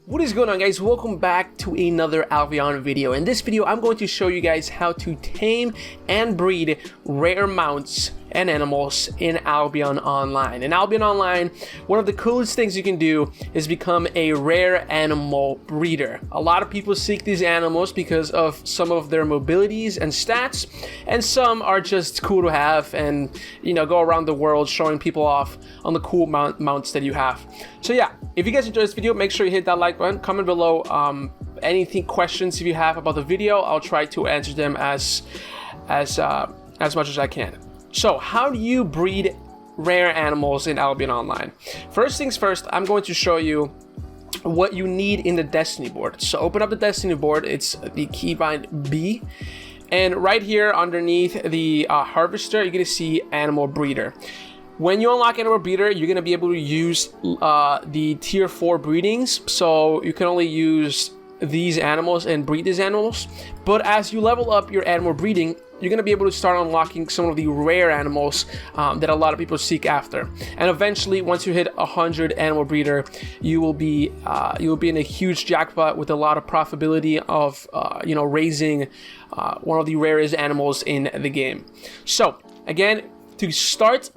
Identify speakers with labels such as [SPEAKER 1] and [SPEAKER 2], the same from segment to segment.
[SPEAKER 1] What is going on, guys? Welcome back to another Albion video. In this video, I'm going to show you guys how to tame and breed rare mounts and animals in Albion Online. In Albion Online, one of the coolest things you can do is become a rare animal breeder. A lot of people seek these animals because of some of their mobilities and stats, and some are just cool to have and, you know, go around the world showing people off on the cool mounts that you have. So yeah, if you guys enjoyed this video, make sure you hit that like button, comment below anything, questions if you have about the video. I'll try to answer them as much as I can. So how do you breed rare animals in Albion Online? First things first, I'm going to show you what you need in the Destiny board. So open up the Destiny board, it's the keybind B, and right here underneath the harvester, you're gonna see animal breeder. When you unlock Animal Breeder, you're going to be able to use the tier 4 breedings, so you can only use these animals and breed these animals. But as you level up your animal breeding, you're going to be able to start unlocking some of the rare animals that a lot of people seek after. And eventually, once you hit 100 Animal Breeder, you will be in a huge jackpot with a lot of profitability of raising one of the rarest animals in the game. So again, to start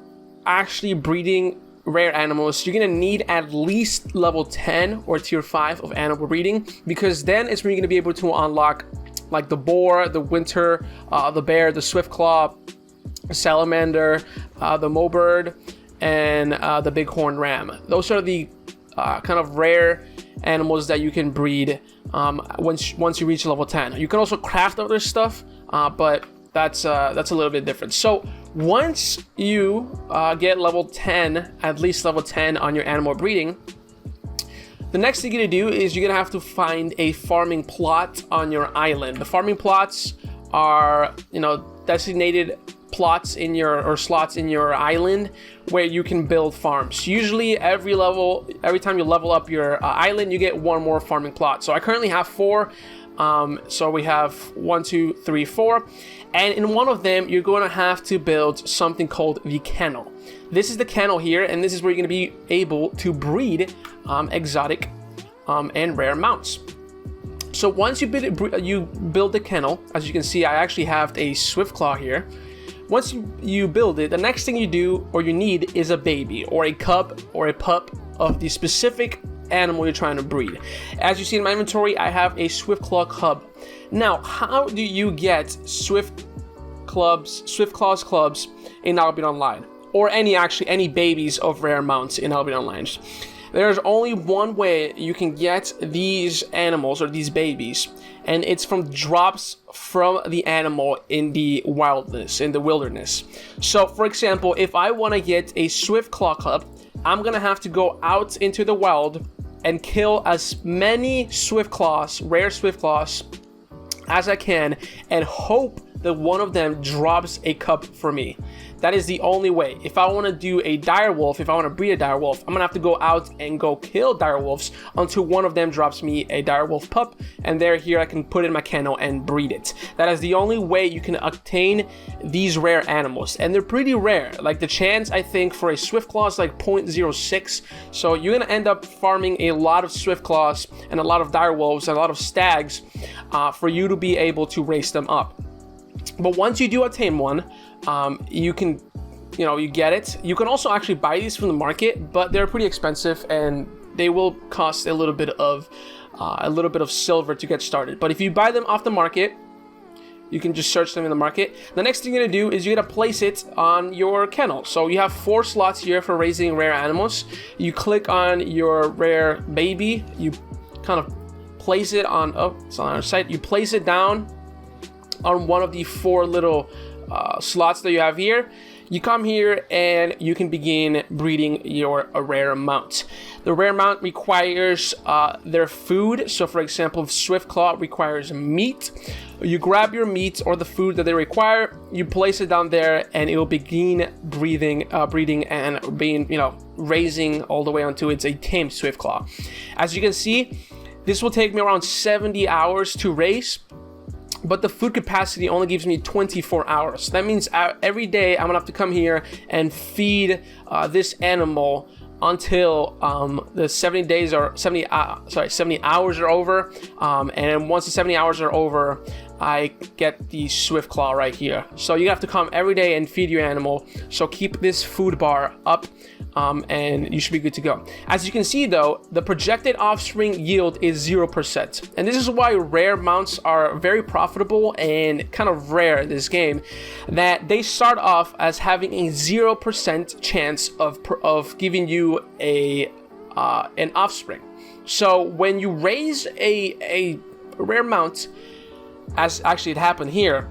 [SPEAKER 1] actually breeding rare animals, you're gonna need at least level 10 or tier 5 of animal breeding, because then it's when you're gonna be able to unlock like the boar, the winter, the bear, the swift claw, the salamander, the mowbird, and the bighorn ram. Those are the kind of rare animals that you can breed once you reach level 10. You can also craft other stuff, but that's a little bit different. So once you get level 10, at least level 10 on your animal breeding, the next thing you're gonna do is you're gonna have to find a farming plot on your island. The farming plots are, designated plots in your slots in your island where you can build farms. Usually every time you level up your island, you get one more farming plot. So I currently have 4. So we have 1, 2, 3, 4, and in one of them you're going to have to build something called the kennel. This is the kennel here, and this is where you're going to be able to breed exotic and rare mounts. So once you build the kennel, as you can see, I actually have a swift claw here. Once you build it, the next thing you do or you need is a baby or a cub or a pup of the specific animal you're trying to breed. As you see in my inventory, I have a swift claw cub. Now, how do you get swift claws clubs in Albion Online, or any babies of rare mounts in Albion Online? There's only one way you can get these animals or these babies, and it's from drops from the animal in the wilderness. So for example, if I want to get a swift claw cub, I'm gonna have to go out into the wild and kill as many rare swift claws as I can, and hope that one of them drops a cub for me. That is the only way. If I want to do a dire wolf, if I want to breed a dire wolf, I'm gonna have to go out and go kill dire wolves until one of them drops me a dire wolf pup, and here I can put it in my kennel and breed it. That is the only way you can obtain these rare animals, and they're pretty rare. Like the chance, I think, for a swift claw is like 0.06. So you're gonna end up farming a lot of swift claws and a lot of dire wolves and a lot of stags for you to be able to raise them up. But once you do attain one, you can, you get it. You can also actually buy these from the market, but they're pretty expensive and they will cost a little bit of silver to get started. But if you buy them off the market, you can just search them in the market. The next thing you're gonna do is you're gonna place it on your kennel. So you have 4 slots here for raising rare animals. You click on your rare baby, you kind of place it on, it's on our site. You place it down on one of the 4 little slots that you have here. You come here and you can begin breeding your rare mount. The rare mount requires their food. So for example, swift claw requires meat. You grab your meat or the food that they require, you place it down there, and it will begin breeding and being, raising all the way until it's a tamed swift claw. As you can see, this will take me around 70 hours to raise, but the food capacity only gives me 24 hours. That means every day I'm gonna have to come here and feed this animal until the 70 days or 70 hours are over, and once the 70 hours are over, I get the Swift Claw right here. So you have to come every day and feed your animal. So keep this food bar up, and you should be good to go. As you can see though, the projected offspring yield is 0%. And this is why rare mounts are very profitable and kind of rare in this game, that they start off as having a 0% chance of giving you an offspring. So when you raise a rare mount, as actually it happened here,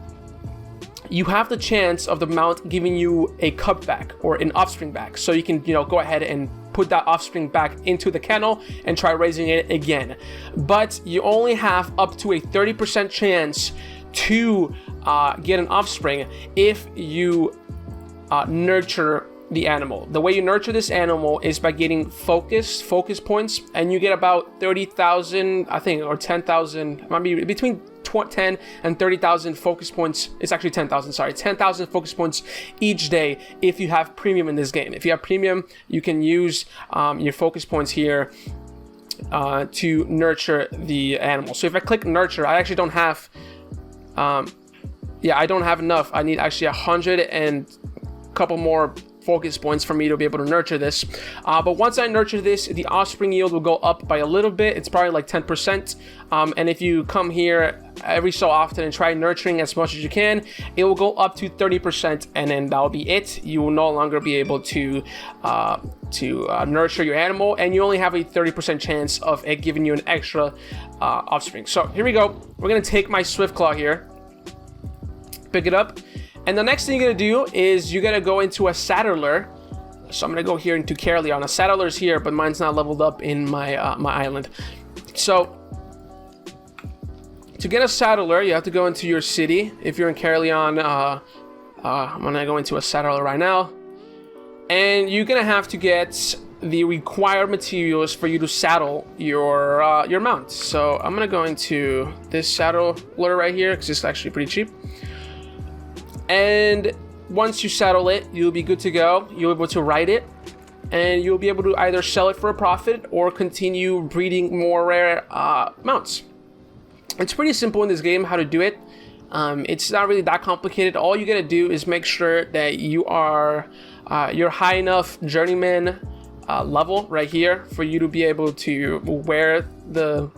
[SPEAKER 1] you have the chance of the mount giving you a cub back or an offspring back. So you can, go ahead and put that offspring back into the kennel and try raising it again. But you only have up to a 30% chance to get an offspring if you nurture the animal. The way you nurture this animal is by getting focus points, and you get about 30,000, I think, or 10,000, might be between 10 and 30,000 focus points. It's actually 10,000, sorry, 10,000 focus points each day if you have premium in this game. If you have premium, you can use your focus points here to nurture the animal. So if I click nurture, I actually don't have, I don't have enough. I need actually 100 and a couple more focus points for me to be able to nurture this. But once I nurture this, the offspring yield will go up by a little bit. It's probably like 10%. And if you come here every so often and try nurturing as much as you can, it will go up to 30%, and then that'll be it. You will no longer be able to nurture your animal, and you only have a 30% chance of it giving you an extra offspring. So here we go. We're gonna take my Swift Claw here, pick it up. And the next thing you're gonna do is you're gonna go into a saddler. So I'm gonna go here into Carleon. A saddler's here, but mine's not leveled up in my my island. So to get a saddler, you have to go into your city. If you're in Carleon, I'm gonna go into a saddler right now, and you're gonna have to get the required materials for you to saddle your mount. So I'm gonna go into this saddler right here because it's actually pretty cheap. And once you saddle it, you'll be good to go. You'll be able to ride it, and you'll be able to either sell it for a profit or continue breeding more rare mounts. It's pretty simple in this game how to do it. It's not really that complicated. All you gotta do is make sure that you are you're high enough journeyman level right here for you to be able to wear the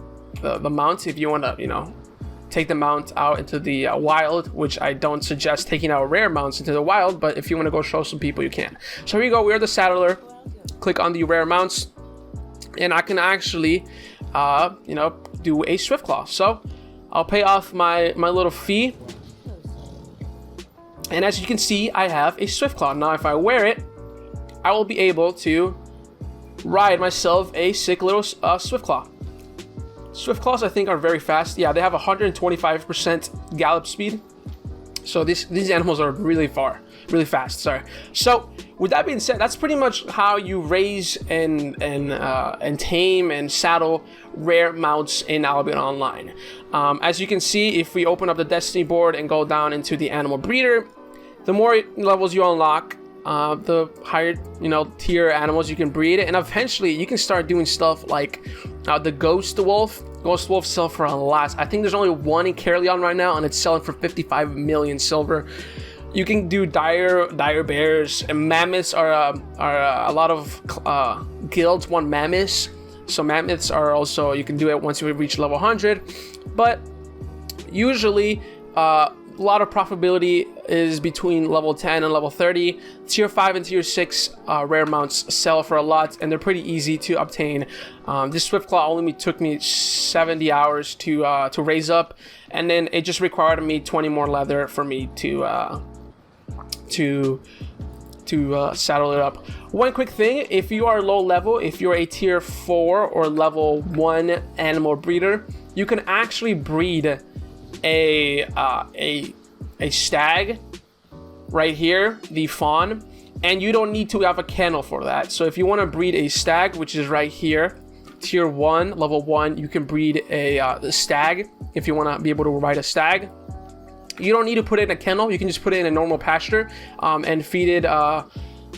[SPEAKER 1] mount. If you want to, take the mount out into the wild, which I don't suggest taking out rare mounts into the wild, but if you want to go show some people, you can. So here you go, we're the saddler. Click on the rare mounts, and I can actually do a Swift Claw. So I'll pay off my little fee, and as you can see, I have a Swift Claw. Now if I wear it, I will be able to ride myself a sick little Swift Claw. Swift Claws, I think, are very fast. Yeah, they have 125% gallop speed. So these animals are really fast. Sorry. So with that being said, that's pretty much how you raise and tame and saddle rare mounts in Albion Online. As you can see, if we open up the Destiny board and go down into the animal breeder, the more levels you unlock, the higher tier animals you can breed, and eventually you can start doing stuff like the Ghost Wolf sell for a lot. I think there's only one in Carleon right now, and it's selling for 55 million silver. You can do dire bears, and mammoths are a lot of guilds want mammoths. So mammoths are also, you can do it once you reach level 100, but usually a lot of profitability is between level 10 and level 30. Tier 5 and tier 6 rare mounts sell for a lot, and they're pretty easy to obtain. This Swift Claw only took me 70 hours to raise up, and then it just required me 20 more leather for me to saddle it up. One quick thing, if you are low level, if you're a tier 4 or level 1 animal breeder, you can actually breed a stag right here, the fawn, and you don't need to have a kennel for that. So if you want to breed a stag, which is right here, tier 1, level 1, you can breed a stag. If you want to be able to ride a stag, you don't need to put it in a kennel. You can just put it in a normal pasture and feed it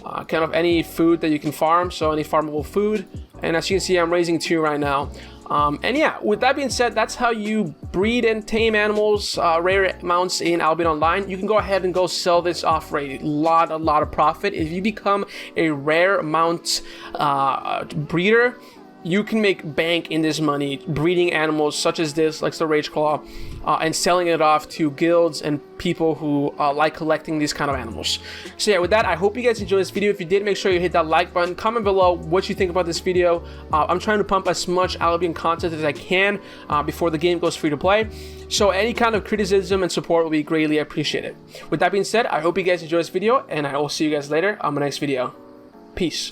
[SPEAKER 1] kind of any food that you can farm, so any farmable food. And as you can see, I'm raising 2 right now. And yeah, with that being said, that's how you breed and tame animals, rare mounts in Albion Online. You can go ahead and go sell this off for a lot of profit. If you become a rare mount breeder, you can make bank in this money breeding animals such as this, like the Rage Claw, and selling it off to guilds and people who like collecting these kind of animals. So yeah, with that, I hope you guys enjoyed this video. If you did, make sure you hit that like button. Comment below what you think about this video. I'm trying to pump as much Albion content as I can before the game goes free to play. So any kind of criticism and support will be greatly appreciated. With that being said, I hope you guys enjoyed this video, and I will see you guys later on my next video. Peace.